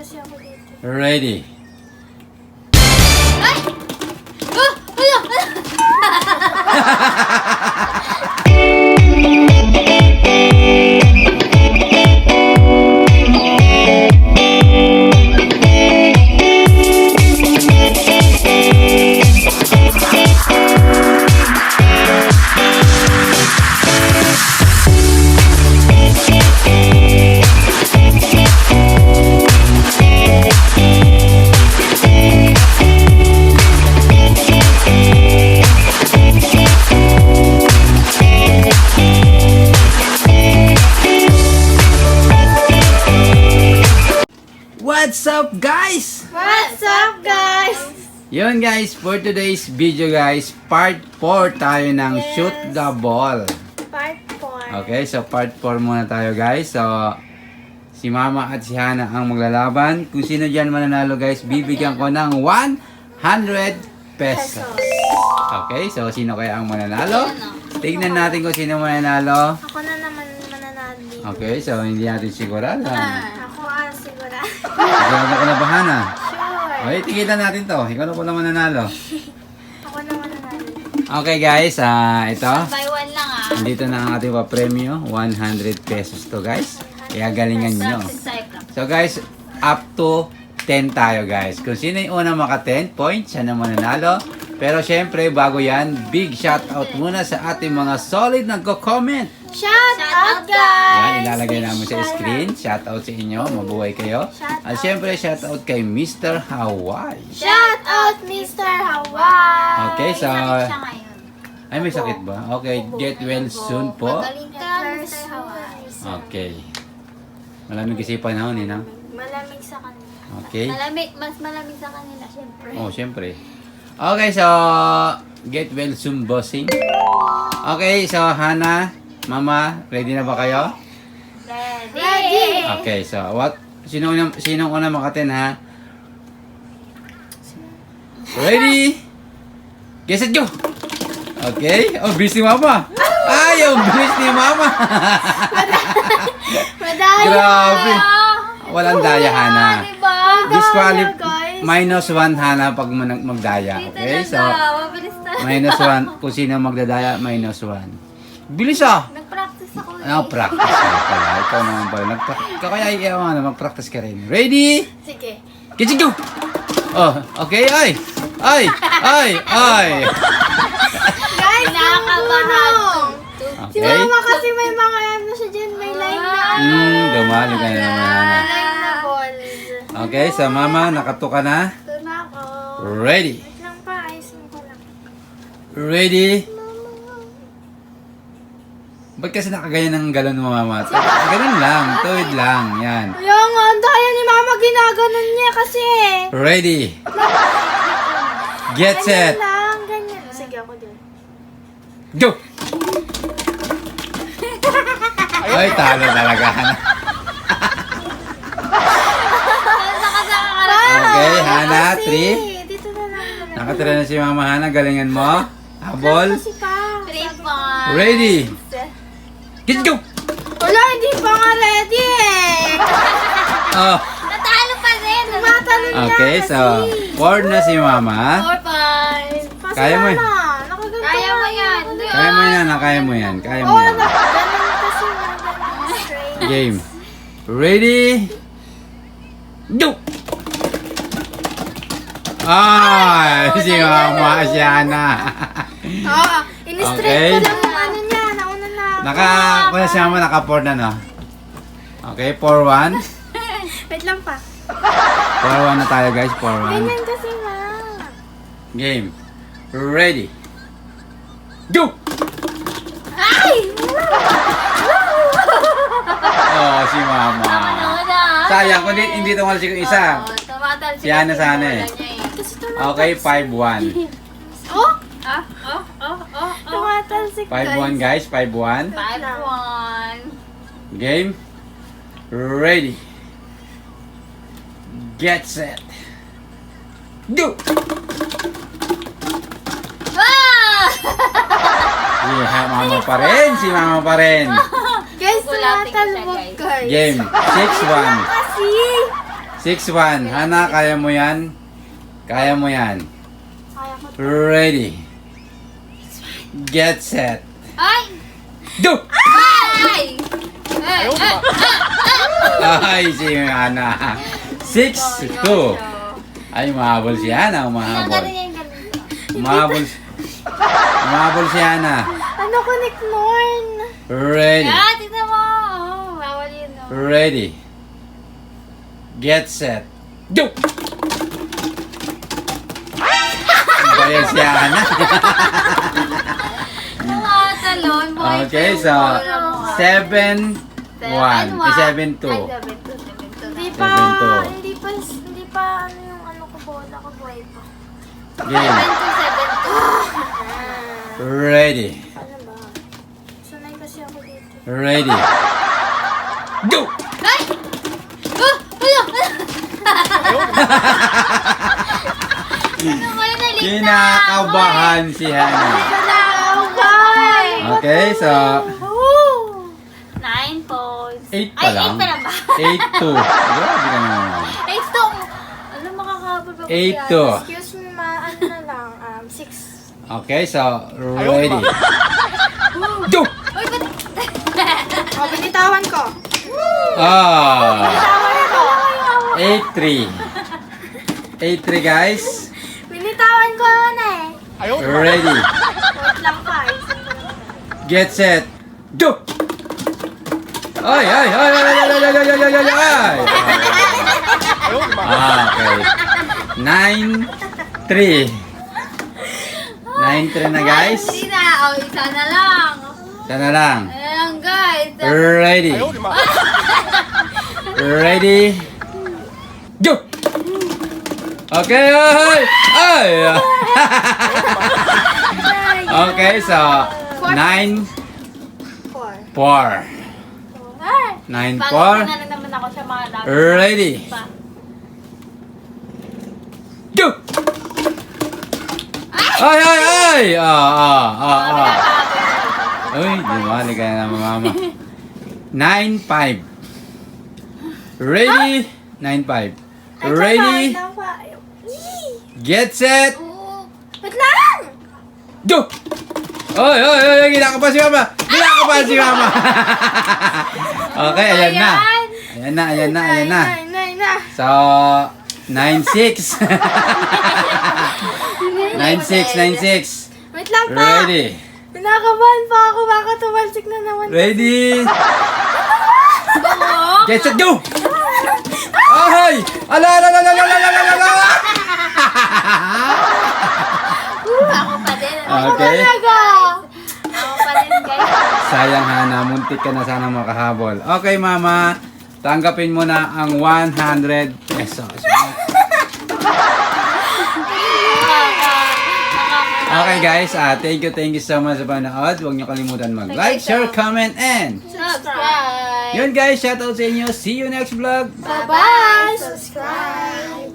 kasi ako dito. Ready. Ay! Oh! Wala! What's up guys? What's up, guys? Yun guys, for today's video guys, part 4 tayo ng Yes. Shoot the Ball. Part 4. Okay, so part 4 muna tayo guys. So, si Mama at si Hana ang maglalaban. Kung sino dyan mananalo guys, bibigyan ko ng 100 pesos. Okay, so sino kaya ang mananalo? Tignan natin kung sino mananalo. Ako na naman mananalo dito. Okay, so hindi natin sigurado. Ako sigura. Sigurado ka na ba, Hana? Sure. Okay, tigilan natin to. Ikaw na po naman nanalo. Ako na mananalo. Okay guys, ito. Buy one lang Nandito na ang ating pa-premyo. 100 pesos to guys. Kaya galingan nyo. So guys, up to 10 tayo guys. Kung sino yung unang maka 10 points, siya na mananalo. Pero syempre, bago yan, big shout out muna sa ating mga solid nagko-comment. Shout out, guys! Yan, ilalagay namin sa screen. Shout out sa inyo. Mabuhay kayo. At syempre, shout out kay Mr. Hawaii. Shout out, Mr. Hawaii! Okay, so... Siya ngayon. Ay, may sakit ba? Okay, get well soon po. Magaling ka, Mr. Hawaii. Okay. Malamig kasi panahon eh, no? Malamig sa kanila. Okay. Mas malamig sa kanila, syempre. Oh, syempre. Okay, so... Get well soon, bossing. Okay, so Hana, Mama, ready na ba kayo? Ready! Okay, so what? Sinong una makaten ha? Ready? Get set, go! Okay. Oh, bilis ni Mama. Ay, oh, bilis ni Mama. Madaya! Grabe. Walang daya, Hana. Diba? Disqualify. Minus 1, Hana, pag magdaya. Okay, so Mabilis na. minus 1. Kung sino magdadaya, minus 1. Bilis ah! Nag-practice ako eh. Practice ka pala. Ikaw naman pala. Kaya mag-practice ka rin. Ready? Sige. Get go! Oh, okay, ay! Ay! Ay! Ay! Guys, nakakabahan. Si Okay. Mama kasi may mga ano siya dyan, may line na Dumali ka na naman. line na balls. Okay, so Mama, nakatuka na. Ito na ako. Ready? Wait lang pa, ayusin ko lang. Ready? Ba't kasi nakaganyan ng galon mo, Mama? Ganun lang, tuwid lang, yan. Kaya nga, ang daya ni Mama ginaganon niya kasi. Ready? Get set! Ganyan lang, ganyan. Sige, ako din. Go! Ay, talo talaga. Okay, Hana, 3. Dito na lang. Nakatira na si Mama Hana, galingan mo. Habol. Kasi pa. 3 points. Ready? Get go! Wala, hindi pa nga ready eh. Oh. Natalo pa rin. Tumatalon niya Okay, kasi. so 4 na si Mama. 4 points. Kasi Kaya mo eh. na, nakaganto Kaya mo nga yan. Kaya mo yan, kaya mo yan. Kaya mo Oo, yan. ganun kasi na ganun straight. Game. Ready? Go! Ay, si Mama, si Hana. Oo, in-straight Okay. ko lang yung ano niya, nauna na ako. Kung si Mama, naka-4 na, no? Okay, 4-1. Wait lang pa. 4-1 na tayo, guys. 4-1. Ganyan kasi ma. Game. Ready? Go! Ay! Oh, si Mama. Sayang, kung hindi tumalsik yung isa. Tumatal Si Hana sana eh. Kasi tumatalsik. Okay, 5-1. Oh! Oh. Tumatalsik 5-1, guys. 5-1. 5-1. Game. Ready. Get set. Go! Ah! Si Mama pa rin. Si Mama pa rin. Guys, Gugulatin ko siya, tumatalbog guys. guys. Game. 6-1. Kasi. 6-1. Hana, kaya mo yan? Kaya mo yan. Kaya ko. Ready. Get set. Ay! Do! Ay! Ay! Ay, si Hana. 6-2. Ay, umahabol si Hana. Umahabol. Umahabol. Umahabol si Hana. Ano ko, Nick Norn? Ready. Ah, tignan mo. Oh, bawal yun. Oh. Ready. Get set. Do! Bayan si Hana. Tumatalon. Okay, so 7-1. 7-2. Hindi pa, 7-2. hindi pa, ano yung ano ko, bola ko, buhay pa. Game. 7-2. Ready. Ano ba? Sanay kasi ako dito. Ready. Go! Ay! Oh! Ano ba yun? Naligtas Kinakabahan si Hana. Okay, so Woo! 9 points. 8 pa Ay, lang. 8 pa lang ba? 8-2. Grabe ka naman. 8 to. Ano makakabal ba? 8-2. Excuse me, ano na lang, 6. Okay, so ready. Do! Uy, ba't? O, binitawan ko. Ah! Binitawan ko. 8-3. 8-3 guys. Binitawan ko na eh. Ready. Wait lang pa. Get set. Do! Ay, ay, ay, ay, ay, ay, ay, ay, ay, ay, ay. Okay. 9-3. 9-3 na guys. Hindi na. O, isa na lang. Sana lang. Ayan, guys. Ready. Ready. Go! Okay, ay! Ay! Okay, so 9-4. 4. 9-4. Pangit na naman ako sa mga dami. Ready. Go! Ay, ay, ay! Uy, dumali ka na naman, mama. 9-5. Ready? 9-5. Ready? Get set. Wait lang! Go! Oy, oy, oy, gila ka pa si mama. Gila ka pa si mama. Okay, ayan na. Ayan na, ayan na, ayan na. So, 9-6. 9-6, 9-6. Wait lang pa. Ready. Pinakabahan pa ako. Baka tumalsik na naman. Ready. Get set, go! Ay! Ala, ala, ala, ala, ala, ala, ala, ala. Ako pa din. Okay. Talaga. Ako pa din, guys. Sayang Hana, muntik ka na sana makahabol. Okay, mama. Tanggapin mo na ang 100 pesos. Okay guys, thank you so much sa panood. Huwag niyo kalimutan mag-like, share, comment, and Subscribe. yun guys, shoutout sa inyo. See you next vlog. Bye-bye. Subscribe.